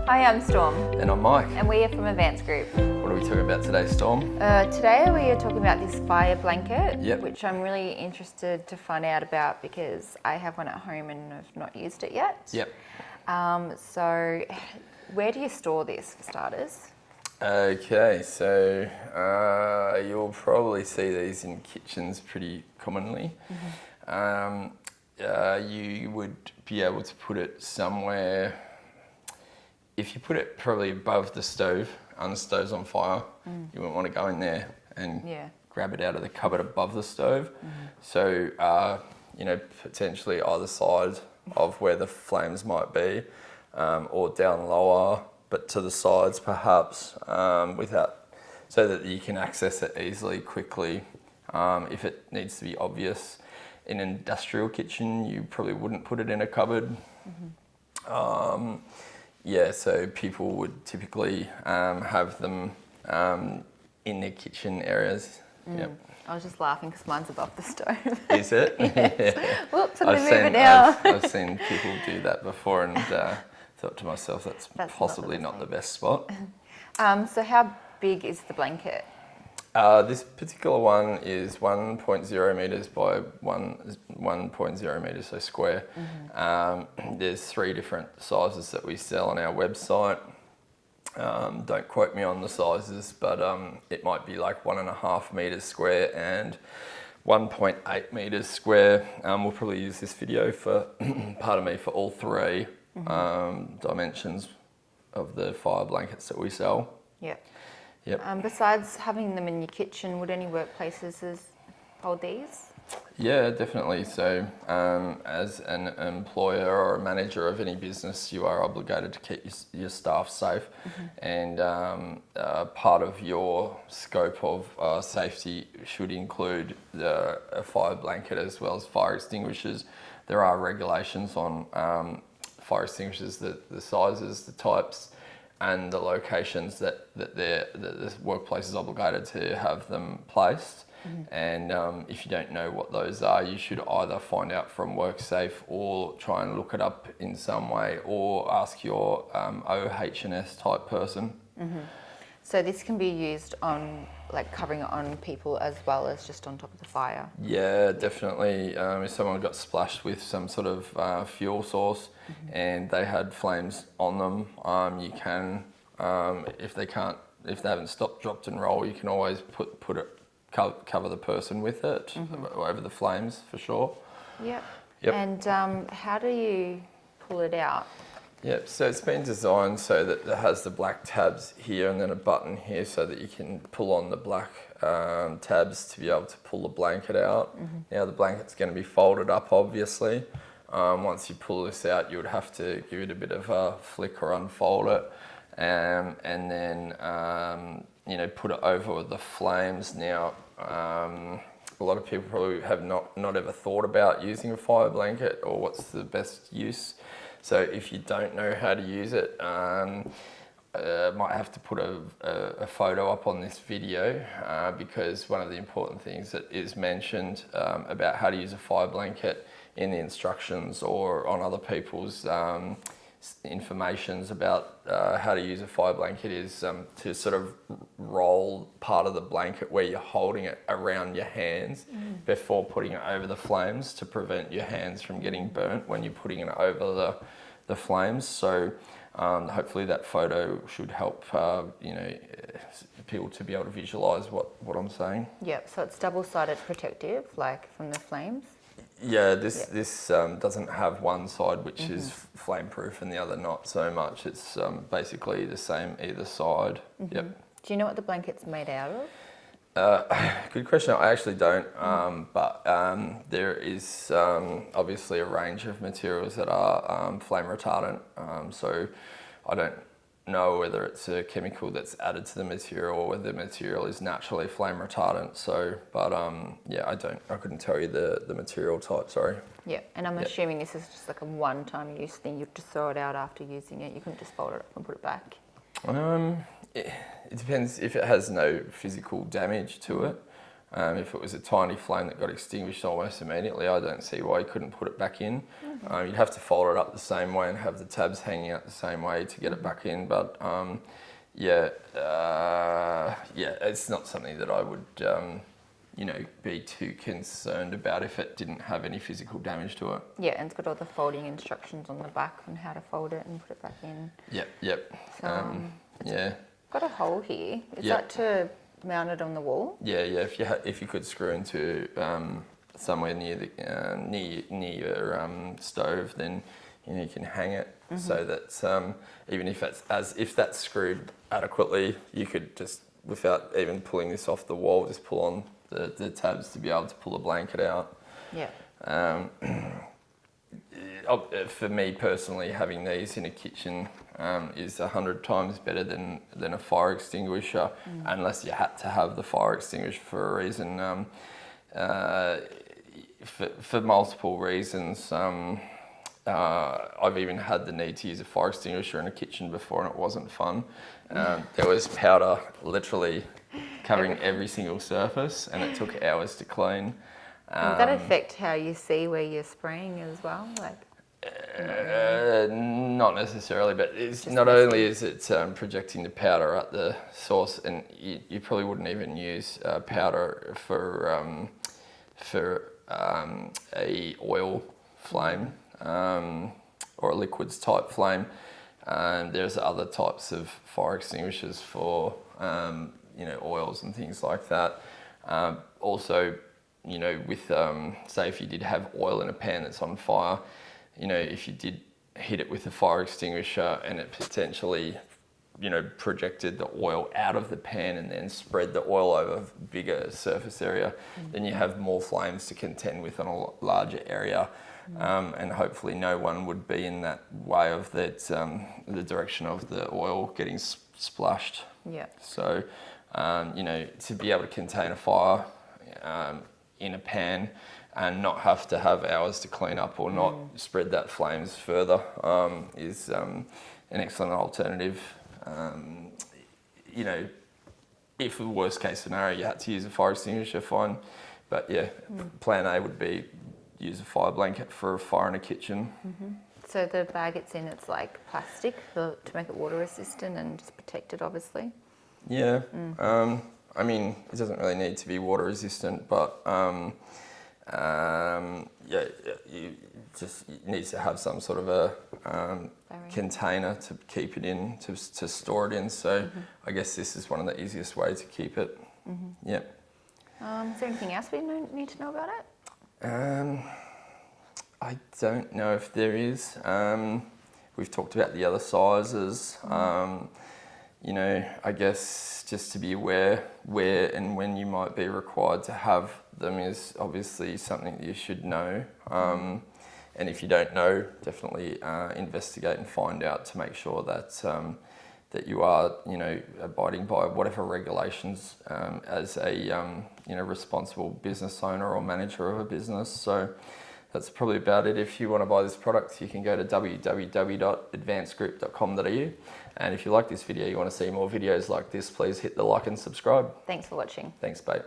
Hi, I'm Storm. And I'm Mike. And we are from Advanced Group. What are we talking about today, Storm? Today we are talking about this fire blanket, Yep. which I'm really interested to find out about because I have one at home and have not used it yet. Yep. So where do you store this, for starters? Okay, so you'll probably see these in kitchens pretty commonly. You would be able to put it somewhere. If you put it probably above the stove, and the stove's on fire, you wouldn't want to go in there and grab it out of the cupboard above the stove. So, potentially either side of where the flames might be, or down lower, but to the sides perhaps, so that you can access it easily, quickly. If it needs to be obvious. In an industrial kitchen, you probably wouldn't put it in a cupboard. So people would typically have them in their kitchen areas. Yep. I was just laughing because mine's above the stove. Is it? Yeah. Whoops, I'm going to move it now. I've seen people do that before and thought to myself, that's possibly not the best spot. So how big is the blanket? This particular one is 1.0 metres by 1.0 metres, so square. There's 3 different sizes that we sell on our website. Don't quote me on the sizes, but it might be like 1.5 metres square and 1.8 metres square. We'll probably use this video for all 3 dimensions of the fire blankets that we sell. Yep. Yep. Besides having them in your kitchen, would any workplaces hold these? Yeah, definitely. So as an employer or a manager of any business, you are obligated to keep your staff safe. And part of your scope of safety should include a fire blanket as well as fire extinguishers. There are regulations on fire extinguishers, the sizes, the types, and the locations that the workplace is obligated to have them placed. And if you don't know what those are, you should either find out from WorkSafe or try and look it up in some way, or ask your OH&S type person. So this can be used on, like, covering it on people as well as just on top of the fire? Yeah, definitely. If someone got splashed with some sort of fuel source and they had flames on them, you can, if they haven't stopped, dropped and roll, you can always cover the person with it over the flames, for sure. Yep. And how do you pull it out? Yep, so it's been designed so that it has the black tabs here and then a button here so that you can pull on the black tabs to be able to pull the blanket out. Now the blanket's going to be folded up, obviously. Once you pull this out, you would have to give it a bit of a flick or unfold it, and then put it over the flames. Now, a lot of people probably have not ever thought about using a fire blanket or what's the best use. So if you don't know how to use it, might have to put a photo up on this video, because one of the important things that is mentioned about how to use a fire blanket in the instructions or on other people's informations about how to use a fire blanket is to sort of roll part of the blanket where you're holding it around your hands before putting it over the flames, to prevent your hands from getting burnt when you're putting it over the flames. So hopefully that photo should help people to be able to visualise what I'm saying. Yep, so it's double-sided protective, like from the flames? Yeah, this doesn't have one side which is flame-proof and the other not so much. It's basically the same either side. Yep. Do you know what the blanket's made out of? Good question. I actually don't, but there is obviously a range of materials that are flame retardant. So I don't know whether it's a chemical that's added to the material or whether the material is naturally flame retardant. So, but I couldn't tell you the material type. Sorry. Yeah, and I'm assuming this is just like a one-time use thing. You just throw it out after using it. You couldn't just fold it up and put it back. It depends if it has no physical damage to it. If it was a tiny flame that got extinguished almost immediately, I don't see why you couldn't put it back in. You'd have to fold it up the same way and have the tabs hanging out the same way to get it back in. But it's not something that I would, be too concerned about if it didn't have any physical damage to it. Yeah, and it's got all the folding instructions on the back on how to fold it and put it back in. Yep. So, got a hole here. Is that to mount it on the wall? Yeah. If you could screw into somewhere near the near your stove, then you can hang it so that even if that's screwed adequately, you could just, without even pulling this off the wall, just pull on the tabs to be able to pull a blanket out. Yeah. For me personally, having these in a kitchen is 100 times better than a fire extinguisher, unless you had to have the fire extinguisher for a reason. For multiple reasons. I've even had the need to use a fire extinguisher in a kitchen before, and it wasn't fun. There was powder literally covering every single surface, and it took hours to clean. Does that affect how you see where you're spraying as well? Not necessarily, but it's not only is it projecting the powder at the source, and you probably wouldn't even use powder for a oil flame or a liquids type flame. There's other types of fire extinguishers for oils and things like that. Also, with say if you did have oil in a pan that's on fire, if you did hit it with a fire extinguisher and it potentially projected the oil out of the pan and then spread the oil over a bigger surface area, then you have more flames to contend with on a larger area. And hopefully no one would be in that way of that, the direction of the oil getting splashed. Yeah. So, to be able to contain a fire in a pan and not have to have hours to clean up or not spread that flames further is an excellent alternative. If the worst case scenario you had to use a fire extinguisher, fine. But plan A would be use a fire blanket for a fire in a kitchen. So the bag it's in, it's like plastic to make it water resistant and just protected, obviously. Yeah. It doesn't really need to be water resistant, but you need to have some sort of a container to keep it in, to store it in. So I guess this is one of the easiest ways to keep it. Yeah. Is there anything else we need to know about it? I don't know if there is. We've talked about the other sizes. I guess just to be aware where and when you might be required to have them is obviously something that you should know. And if you don't know, definitely investigate and find out to make sure that that you are, abiding by whatever regulations as a, responsible business owner or manager of a business. So that's probably about it. If you want to buy this product, you can go to www.advancedgroup.com.au. And if you like this video, you want to see more videos like this, please hit the like and subscribe. Thanks for watching. Thanks, babe.